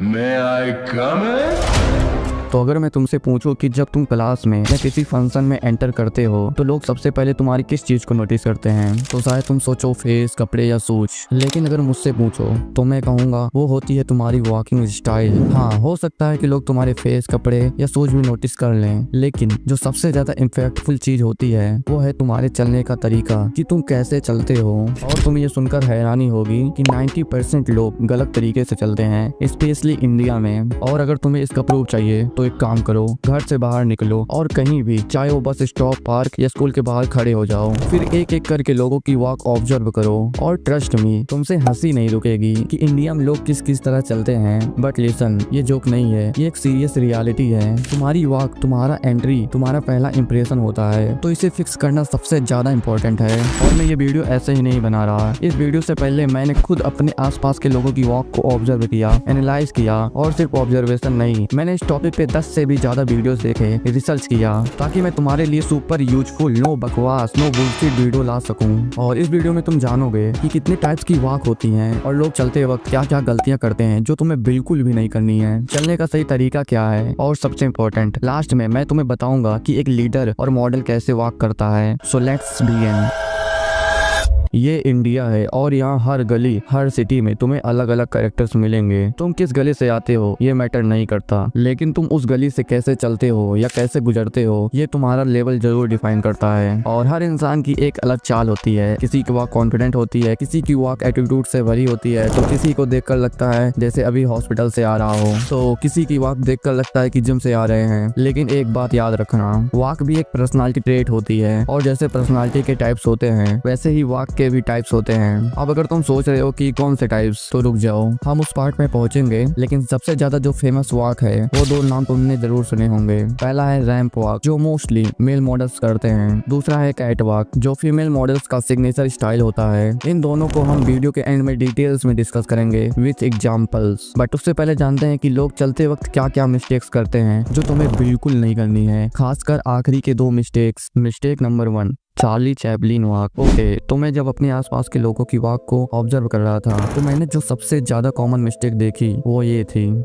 May I come in? तो अगर मैं तुमसे पूछूं कि जब तुम क्लास में या किसी फंक्शन में एंटर करते हो तो लोग सबसे पहले तुम्हारी किस चीज को नोटिस करते हैं, तो शायद तुम सोचो फेस, कपड़े या सूट। लेकिन अगर मुझसे पूछो तो मैं कहूंगा वो होती है तुम्हारी वॉकिंग स्टाइल। हाँ, हो सकता है कि लोग तुम्हारे फेस, कपड़े या सूट भी नोटिस कर लें, लेकिन जो सबसे ज्यादा इम्पैक्टफुल चीज होती है वो है तुम्हारे चलने का तरीका, कि तुम कैसे चलते हो। और तुम्हें ये सुनकर हैरानी होगी कि 90% लोग गलत तरीके से चलते हैं, स्पेशली इंडिया में। और अगर तुम्हें इसका प्रूफ चाहिए तो एक काम करो, घर से बाहर निकलो और कहीं भी, चाहे वो बस स्टॉप, पार्क या स्कूल के बाहर खड़े हो जाओ, फिर एक एक करके लोगों की वॉक ऑब्जर्व करो। और ट्रस्ट मी, तुमसे हंसी नहीं रुकेगी कि इंडिया में लोग किस किस तरह चलते हैं। बट लिसन, ये जोक नहीं है, ये एक सीरियस रियलिटी है। तुम्हारी वॉक, तुम्हारा एंट्री, तुम्हारा पहला इंप्रेशन होता है, तो इसे फिक्स करना सबसे ज्यादा इंपॉर्टेंट है। और मैं ये वीडियो ऐसे ही नहीं बना रहा, इस वीडियो से पहले मैंने खुद अपने आसपास के लोगों की वॉक को ऑब्जर्व किया, एनालाइज किया। और सिर्फ ऑब्जर्वेशन नहीं, मैंने इस टॉपिक पे 10 से भी ज्यादा वीडियोस देखे, रिसर्च किया, ताकि मैं तुम्हारे लिए सुपर यूजफुल, नो बकवास, नो बुलशिट वीडियो ला सकूं। और इस वीडियो में तुम जानोगे कि कितने टाइप्स की वॉक होती हैं और लोग चलते वक्त क्या क्या गलतियां करते हैं जो तुम्हें बिल्कुल भी नहीं करनी है, चलने का सही तरीका क्या है, और सबसे इम्पोर्टेंट लास्ट में मैं तुम्हें बताऊंगा कि एक लीडर और मॉडल कैसे वॉक करता है। So let's begin. ये इंडिया है और यहाँ हर गली, हर सिटी में तुम्हें अलग अलग कैरेक्टर्स मिलेंगे। तुम किस गली से आते हो ये मैटर नहीं करता, लेकिन तुम उस गली से कैसे चलते हो या कैसे गुजरते हो ये तुम्हारा लेवल जरूर डिफाइन करता है। और हर इंसान की एक अलग चाल होती है, किसी की वॉक कॉन्फिडेंट होती है, किसी की वॉक एटीट्यूड से भरी होती है, तो किसी को देखकर लगता है जैसे अभी हॉस्पिटल से आ रहा हो, तो किसी की वॉक देखकर लगता है कि जिम से आ रहे हैं। लेकिन एक बात याद रखना, वॉक भी एक पर्सनालिटी ट्रेट होती है, और जैसे पर्सनालिटी के टाइप्स होते हैं वैसे ही वॉक के भी टाइप्स होते हैं। अब अगर तुम सोच रहे हो कि कौन से टाइप्स, तो रुक जाओ, हम उस पार्ट में पहुंचेंगे। लेकिन सबसे ज्यादा जो फेमस वॉक है वो दो नाम तुमने जरूर सुने होंगे। पहला है रैंप वॉक, जो मोस्टली मेल मॉडल्स करते हैं। दूसरा है कैट वॉक, जो फीमेल मॉडल्स का सिग्नेचर स्टाइल होता है। इन दोनों को हम वीडियो के एंड में डिटेल्स में डिस्कस करेंगे विथ एग्जाम्पल्स। बट उससे पहले जानते हैं कि लोग चलते वक्त क्या क्या मिस्टेक्स करते हैं जो तुम्हें बिल्कुल नहीं करनी है, खासकर आखिरी के दो mistakes. Mistake number 1, Charlie Chaplin walk. Okay, तो मैं जब अपने आसपास के लोगों की वॉक को ऑब्जर्व कर रहा था तो मैंने जो सबसे ज्यादा कॉमन मिस्टेक देखी वो ये थी।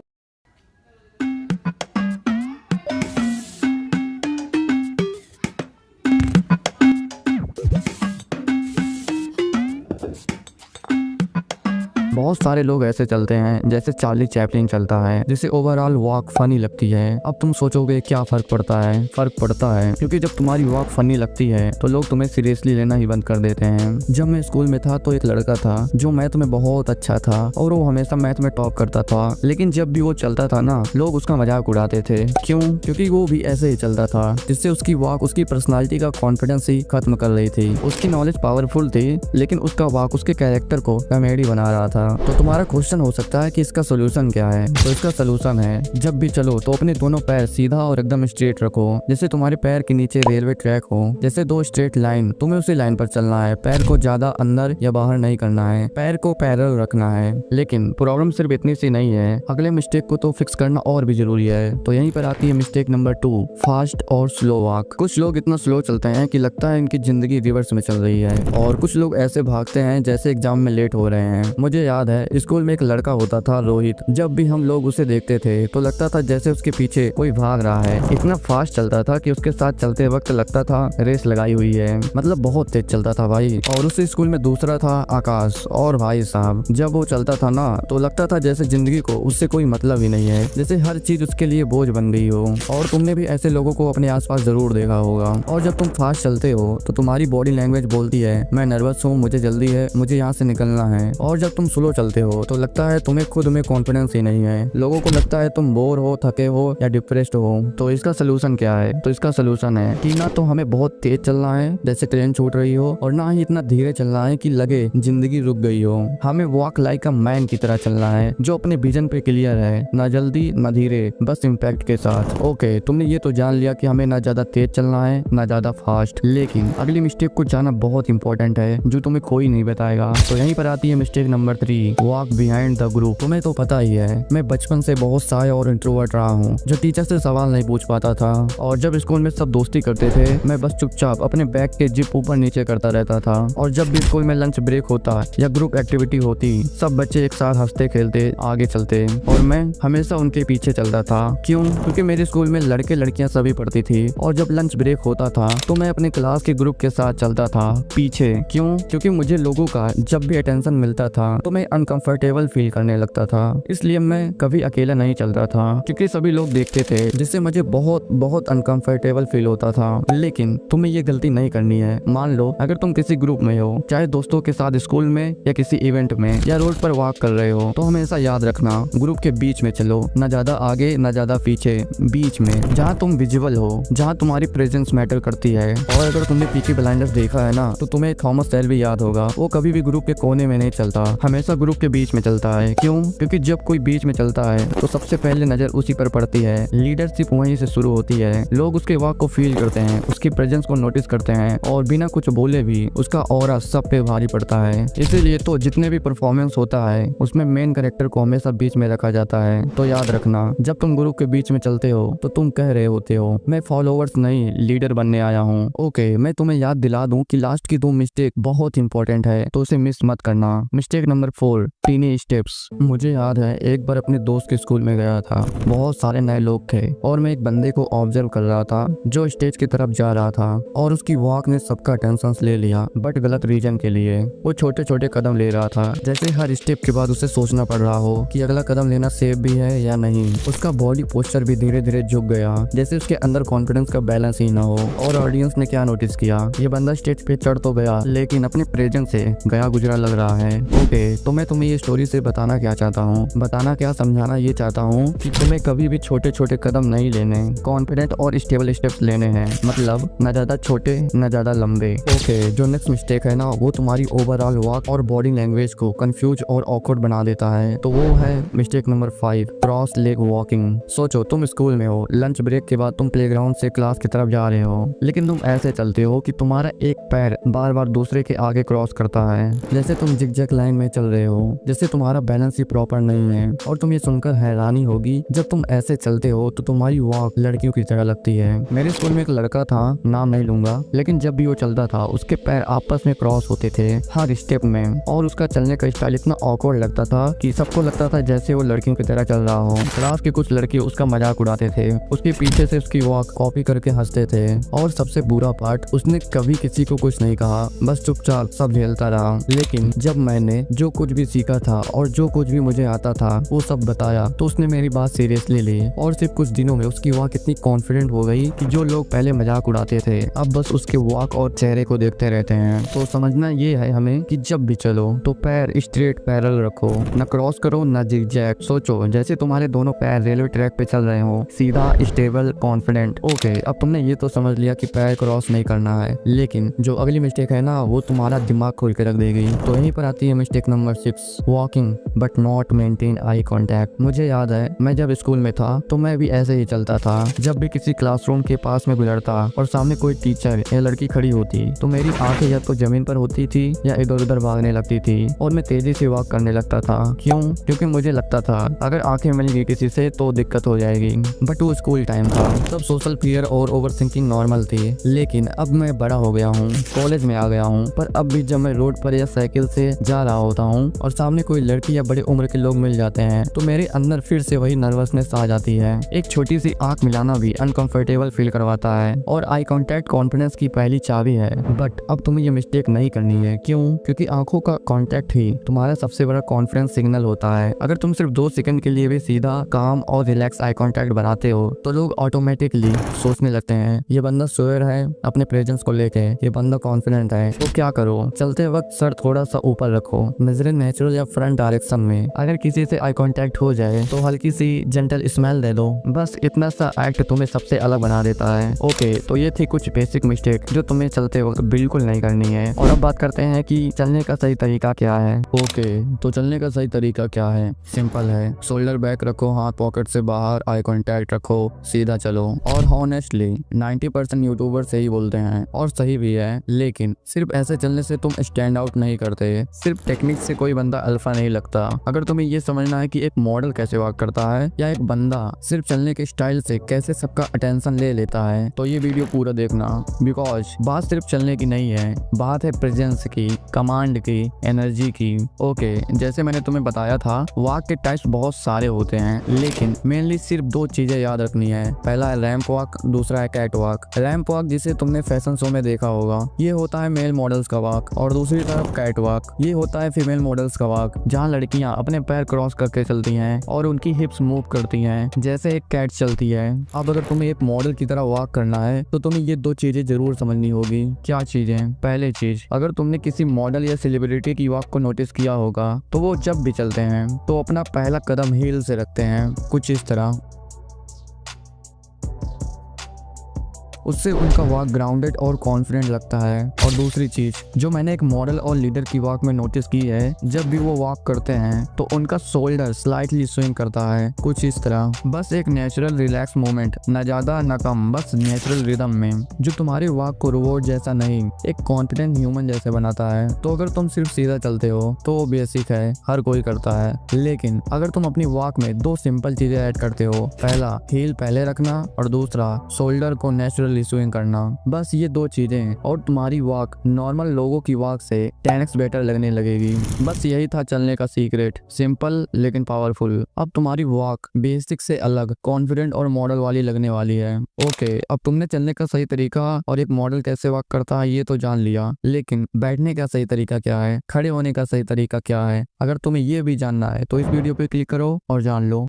बहुत सारे लोग ऐसे चलते हैं जैसे चार्ली चैपलिन चलता है, जिसे ओवरऑल वॉक फनी लगती है। अब तुम सोचोगे क्या फर्क पड़ता है? फर्क पड़ता है क्योंकि जब तुम्हारी वॉक फनी लगती है तो लोग तुम्हें सीरियसली लेना ही बंद कर देते हैं। जब मैं स्कूल में था तो एक लड़का था जो मैथ में बहुत अच्छा था और वो हमेशा मैथ में टॉप करता था, लेकिन जब भी वो चलता था ना, लोग उसका मजाक उड़ाते थे। क्यों? क्योंकि वो भी ऐसे ही चलता था, जिससे उसकी वॉक उसकी पर्सनालिटी का कॉन्फिडेंस ही खत्म कर रही थी। उसकी नॉलेज पावरफुल थी, लेकिन उसका वॉक उसके कैरेक्टर को कॉमेडी बना रहा था। तो तुम्हारा क्वेश्चन हो सकता है कि इसका सोल्यूशन क्या है? तो इसका सोल्यूशन है, जब भी चलो तो अपने दोनों पैर सीधा और एकदम स्ट्रेट रखो, जैसे तुम्हारे पैर के नीचे रेलवे ट्रैक हो, जैसे दो स्ट्रेट लाइन, तुम्हें उसी लाइन पर चलना है। पैर को ज्यादा अंदर या बाहर नहीं करना है, पैर को पैरेलल रखना है। लेकिन प्रॉब्लम सिर्फ इतनी सी नहीं है, अगले मिस्टेक को तो फिक्स करना और भी जरूरी है। तो यहीं पर आती है मिस्टेक नंबर 2, फास्ट और स्लो वॉक। कुछ लोग इतना स्लो चलते हैं कि लगता है इनकी जिंदगी रिवर्स में चल रही है, और कुछ लोग ऐसे भागते हैं जैसे एग्जाम में लेट हो रहे हैं। मुझे याद है स्कूल में एक लड़का होता था रोहित, जब भी हम लोग उसे देखते थे तो लगता था जैसे उसके पीछे कोई भाग रहा है। इतना फास्ट चलता था कि उसके साथ चलते वक्त लगता था रेस लगाई हुई है, मतलब बहुत तेज चलता था भाई। और उसी स्कूल में दूसरा था आकाश, और भाई साहब जब वो चलता था ना तो लगता था जैसे जिंदगी को उससे कोई मतलब ही नहीं है, जैसे हर चीज उसके लिए बोझ बन गई हो। और तुमने भी ऐसे लोगों को अपने आसपास जरूर देखा होगा। और जब तुम फास्ट चलते हो तो तुम्हारी बॉडी लैंग्वेज बोलती है मैं नर्वस हूँ, मुझे जल्दी है, मुझे यहाँ से निकलना है। और जब तुम स्लो चलते हो तो लगता है तुम्हें खुद में कॉन्फिडेंस ही नहीं है, लोगों को लगता है तुम बोर हो, थके हो या डिप्रेस्ड हो। तो इसका सोल्यूशन क्या है? तो इसका सोल्यूशन है कि ना तो हमें बहुत तेज चलना है जैसे ट्रेन छूट रही हो, और ना ही इतना धीरे चलना है कि लगे जिंदगी रुक गई हो। हमें वॉक लाइक अ मैन की तरह चलना है जो अपने विजन पे क्लियर है, ना जल्दी ना धीरे, बस इम्पैक्ट के साथ। ओके, तुमने ये तो जान लिया कि हमें ना ज्यादा तेज चलना है ना ज्यादा फास्ट, लेकिन अगली मिस्टेक को जाना बहुत इंपॉर्टेंट है जो तुम्हें कोई नहीं बताएगा। तो यहीं पर आती है mistake number 3 walk behind the group. तुम्हें तो पता ही है मैं बचपन से बहुत शाय और इंट्रोवर्ट रहा हूँ, जो टीचर से सवाल नहीं पूछ पाता था। और जब स्कूल में सब दोस्ती करते थे मैं बस चुपचाप अपने बैग के जिप ऊपर नीचे करता रहता था। और जब भी स्कूल में लंच ब्रेक होता या ग्रुप एक्टिविटी होती, सब बच्चे एक साथ हंसते खेलते आगे चलते और मैं हमेशा उनके पीछे चलता था। क्यों? क्योंकि मेरे स्कूल में लड़के लड़कियां सभी पढ़ती थी और जब लंच ब्रेक होता था तो मैं अपने क्लास के ग्रुप के साथ चलता था पीछे। क्यों? क्योंकि मुझे लोगों का जब भी अटेंशन मिलता था तो मैं अनकंफर्टेबल फील करने लगता था, इसलिए मैं कभी अकेला नहीं चलता था क्योंकि सभी लोग देखते थे, जिससे मुझे बहुत बहुत अनकंफर्टेबल फील होता था। लेकिन तुम्हें ये गलती नहीं करनी है। मान लो अगर तुम किसी ग्रुप में हो, चाहे दोस्तों के साथ स्कूल में या किसी इवेंट में या रोड पर वॉक कर रहे हो, तो हमेशा याद रखना ग्रुप के बीच में चलो, न ज्यादा आगे न ज्यादा पीछे, बीच में जहाँ तुम विजिबल हो, जहाँ तुम्हारी प्रेजेंस मैटर करती है। और अगर तुमने पीकी ब्लाइंडर्स देखा है ना, तो तुम्हें थॉमस शेल्बी याद होगा। वो कभी भी ग्रुप के कोने में नहीं चलता, हमेशा ग्रुप के बीच में चलता है। क्यों? क्योंकि जब कोई बीच में चलता है तो सबसे पहले नजर उसी पर पड़ती है, लीडरशिप वहीं से शुरू होती है। लोग उसके वॉक को फील करते हैं, उसकी प्रेजेंस को नोटिस करते हैं और बिना कुछ बोले भी उसका ऑरा सब पे भारी पड़ता है। इसीलिए तो जितने भी परफॉर्मेंस होता है उसमें मेन कैरेक्टर को हमेशा बीच में रखा जाता है। तो याद रखना, जब तुम ग्रुप के बीच में चलते हो तो तुम कह रहे होते हो मैं फॉलोअर्स नहीं लीडर बनने आया हूँ। ओके, मैं तुम्हें याद दिला दूं कि लास्ट की 2 मिस्टेक बहुत इंपॉर्टेंट है, तो उसे मिस मत करना। Mistake number 4, tiny steps. मुझे याद है एक बार अपने दोस्त के स्कूल में गया था, बहुत सारे नए लोग थे और मैं एक बंदे को ऑब्जर्व कर रहा था जो स्टेज की तरफ जा रहा था और उसकी वॉक ने सबका अटेंशन ले लिया, बट गलत रीजन के लिए। वो छोटे छोटे कदम ले रहा था, जैसे हर स्टेप के बाद उसे सोचना पड़ रहा हो कि अगला कदम लेना सेफ भी है या नहीं। उसका बॉडी पोस्चर भी धीरे धीरे झुक गया, जैसे उसके अंदर कॉन्फिडेंस का बैलेंस ही ना हो। और ऑडियंस ने क्या नोटिस किया, ये बंदा स्टेज पे चढ़ तो गया लेकिन अपने प्रेजेंस से गया गुजरा लग रहा है। ओके, तो मैं तुम्हें ये स्टोरी से बताना क्या चाहता हूँ, बताना क्या समझाना ये चाहता हूँ कि तुम्हें कभी भी छोटे छोटे कदम नहीं लेने, कॉन्फिडेंट और स्टेबल स्टेप्स लेने हैं। मतलब न ज्यादा छोटे न ज्यादा लंबे। ओके, जो नेक्स्ट मिस्टेक है ना, वो तुम्हारी ओवरऑल वॉक और बॉडी लैंग्वेज को कंफ्यूज और ऑकवर्ड बना देता है। तो वो है mistake number 5, cross leg walking. सोचो तुम स्कूल में हो, लंच ब्रेक के बाद तुम प्लेग्राउंड से क्लास की तरफ जा रहे हो, लेकिन तुम ऐसे चलते हो कि तुम्हारा एक पैर बार बार दूसरे के आगे क्रॉस करता है, जैसे तुम जिगजैग लाइन में चल रहे हो, जैसे तुम्हारा बैलेंस ही प्रॉपर नहीं है। और तुम ये सुनकर हैरानी होगी, जब तुम ऐसे चलते हो तो तुम्हारी वॉक लड़कियों की तरह लगती है। मेरे स्कूल में एक लड़का था, नाम नहीं लूंगा, लेकिन जब भी वो चलता था उसके पैर आपस में क्रॉस होते थे हर स्टेप में, और उसका चलने का स्टाइल इतना ऑकवर्ड लगता था कि सबको लगता था जैसे वो लड़कियों की तरह चल रहा हो। क्लास के कुछ लड़के उसका मजाक उड़ाते थे, उसके पीछे से उसकी वॉक कॉपी करके हंसते थे। और सबसे बुरा पार्ट, उसने कभी किसी को कुछ नहीं कहा, बस चुपचाप सब झेलता रहा। लेकिन जब मैंने जो कुछ भी सीखा था और जो कुछ भी मुझे आता था वो सब बताया, तो उसने मेरी बात सीरियसली ली और सिर्फ कुछ दिनों में उसकी वॉक इतनी कॉन्फिडेंट हो गई कि जो लोग पहले मजाक उड़ाते थे अब बस उसके वॉक और चेहरे को देखते रहते हैं। तो समझना ये है हमें कि जब भी चलो तो पैर स्ट्रेट पैरेलल रखो, न क्रॉस करो न जिगजैग। सोचो जैसे तुम्हारे दोनों पैर रेलवे ट्रैक पे चल रहे हो, सीधा स्टेबल कॉन्फिडेंट। ओके, अब तुमने ये तो समझ लिया कि पैर क्रॉस नहीं करना है, लेकिन जो अगली मिस्टेक है ना, वो तुम्हारा दिमाग खोल के रख देगी। तो यहीं पर आती है mistake number 6, walking but not maintain eye contact. मुझे याद है मैं जब स्कूल में था तो मैं भी ऐसे ही चलता था। जब भी किसी क्लासरूम के पास में गुजरता और सामने कोई टीचर या लड़की खड़ी होती तो मेरी आंखें या तो जमीन पर होती थी या इधर उधर भागने लगती थी और मैं तेजी से वॉक करने लगता था। क्यों? क्योंकि मुझे लगता था अगर आंखें मिल गई किसी से तो दिक्कत हो जाएगी। बट वो स्कूल टाइम था, तब सोशल फियर और ओवर थिंकिंग नॉर्मल थी। लेकिन अब मैं बड़ा हो गया हूँ, कॉलेज में आ गया हूँ, पर अब भी जब मैं रोड पर या साइकिल से जा रहा होता हूँ और सामने कोई लड़की या बड़े उम्र के लोग मिल जाते हैं तो मेरे अंदर फिर से वही नर्वसनेस आ जाती है। एक छोटी सी आंख मिलाना भी अनकंफर्टेबल फील करवाता है और आई कांटेक्ट कॉन्फिडेंस की पहली चाबी है। बट अब तुम्हें ये मिस्टेक नहीं करनी है। क्यों? क्योंकि आंखों का कांटेक्ट ही तुम्हारा सबसे बड़ा कॉन्फिडेंस सिग्नल होता है। अगर तुम सिर्फ 2 सेकंड के लिए भी सीधा काम और रिलैक्स आई कांटेक्ट बनाते हो तो लोग ऑटोमेटिकली सोचने लगते हैं ये बंदा श्योर है अपने प्रेजेंस को लेके, ये बंदा कॉन्फिडेंट है। तो क्या करो, चलते वक्त सर थोड़ा सा ऊपर रखो, नजरें नेचुरल या फ्रंट डायरेक्शन में। अगर किसी से आई कांटेक्ट हो जाए तो हल्की सी जेंटल स्माइल दे दो, बस इतना सा एक्ट तुम्हें सबसे अलग बना देता है। ओके, तो ये थी कुछ बेसिक मिस्टेक जो तुम्हें चलते वक्त बिल्कुल नहीं करनी है। और अब बात करते हैं कि चलने का सही तरीका क्या है। ओके, तो चलने का सही तरीका क्या है? सिंपल है, शोल्डर बैक रखो, हाथ पॉकेट से बाहर, आई कांटेक्ट रखो, सीधा चलो। और हॉनेस्टली 90% यूट्यूबर सही बोलते हैं और सही भी है, लेकिन सिर्फ ऐसे चलने से तुम स्टैंड आउट नहीं करते, सिर्फ टेक्निक से कोई बंदा अल्फा नहीं लगता। अगर तुम्हें ये समझना है कि एक मॉडल कैसे वॉक करता है या एक बंदा सिर्फ चलने के स्टाइल से कैसे सबका अटेंशन ले लेता है, तो ये वीडियो पूरा देखना। बिकॉज बात सिर्फ चलने की नहीं है, बात है प्रेजेंस की, कमांड की, एनर्जी की। ओके, जैसे मैंने तुम्हें बताया था, वॉक के टाइप्स बहुत सारे होते हैं, लेकिन मेनली सिर्फ दो चीजें याद रखनी है। पहला है रैंप वॉक, दूसरा है कैट वॉक। रैंप वॉक जिसे तुमने फैशन शो में देखा होगा, ये होता है मेल मॉडल्स का वॉक, और दूसरी तरफ कैट वॉक, ये होता है फीमेल मॉडल्स का वॉक, जहाँ लड़कियां अपने पैर क्रॉस करके चलती हैं और उनकी हिप्स मूव करती हैं जैसे एक कैट चलती है। अब अगर तुम्हें एक मॉडल की तरह वॉक करना है तो तुम्हें ये दो चीजें जरूर समझनी होगी। क्या चीजें? पहली चीज, अगर तुमने किसी मॉडल या सेलिब्रिटी की वॉक को नोटिस किया होगा तो वो जब भी चलते हैं तो अपना पहला कदम हील से रखते हैं, कुछ इस तरह। उससे उनका वॉक ग्राउंडेड और कॉन्फिडेंट लगता है। और दूसरी चीज जो मैंने एक मॉडल और लीडर की वॉक में नोटिस की है, जब भी वो वॉक करते हैं तो उनका शोल्डर स्लाइटली स्विंग करता है, कुछ इस तरह। बस एक नेचुरल रिलैक्स मोमेंट, न ज्यादा न कम, बस नेचुरल रिदम में, जो तुम्हारी वॉक को रोबोट जैसा नहीं, एक कॉन्फिडेंट ह्यूमन जैसे बनाता है। तो अगर तुम सिर्फ सीधा चलते हो तो वो बेसिक है, हर कोई करता है, लेकिन अगर तुम अपनी वॉक में दो सिंपल चीजें ऐड करते हो, पहला हील पहले रखना और दूसरा शोल्डर को नेचुरल स्विंग करना, बस ये दो चीजें, और तुम्हारी वॉक नॉर्मल लोगों की वॉक से 10x बेटर लगने लगेगी। बस यही था चलने का सीक्रेट, सिंपल लेकिन पावरफुल। अब तुम्हारी वॉक बेसिक से अलग, कॉन्फिडेंट और मॉडल वाली लगने वाली है। ओके, अब तुमने चलने का सही तरीका और एक मॉडल कैसे वॉक करता है ये तो जान लिया, लेकिन बैठने का सही तरीका क्या है, खड़े होने का सही तरीका क्या है? अगर तुम्हें ये भी जानना है तो इस वीडियो पे क्लिक करो और जान लो।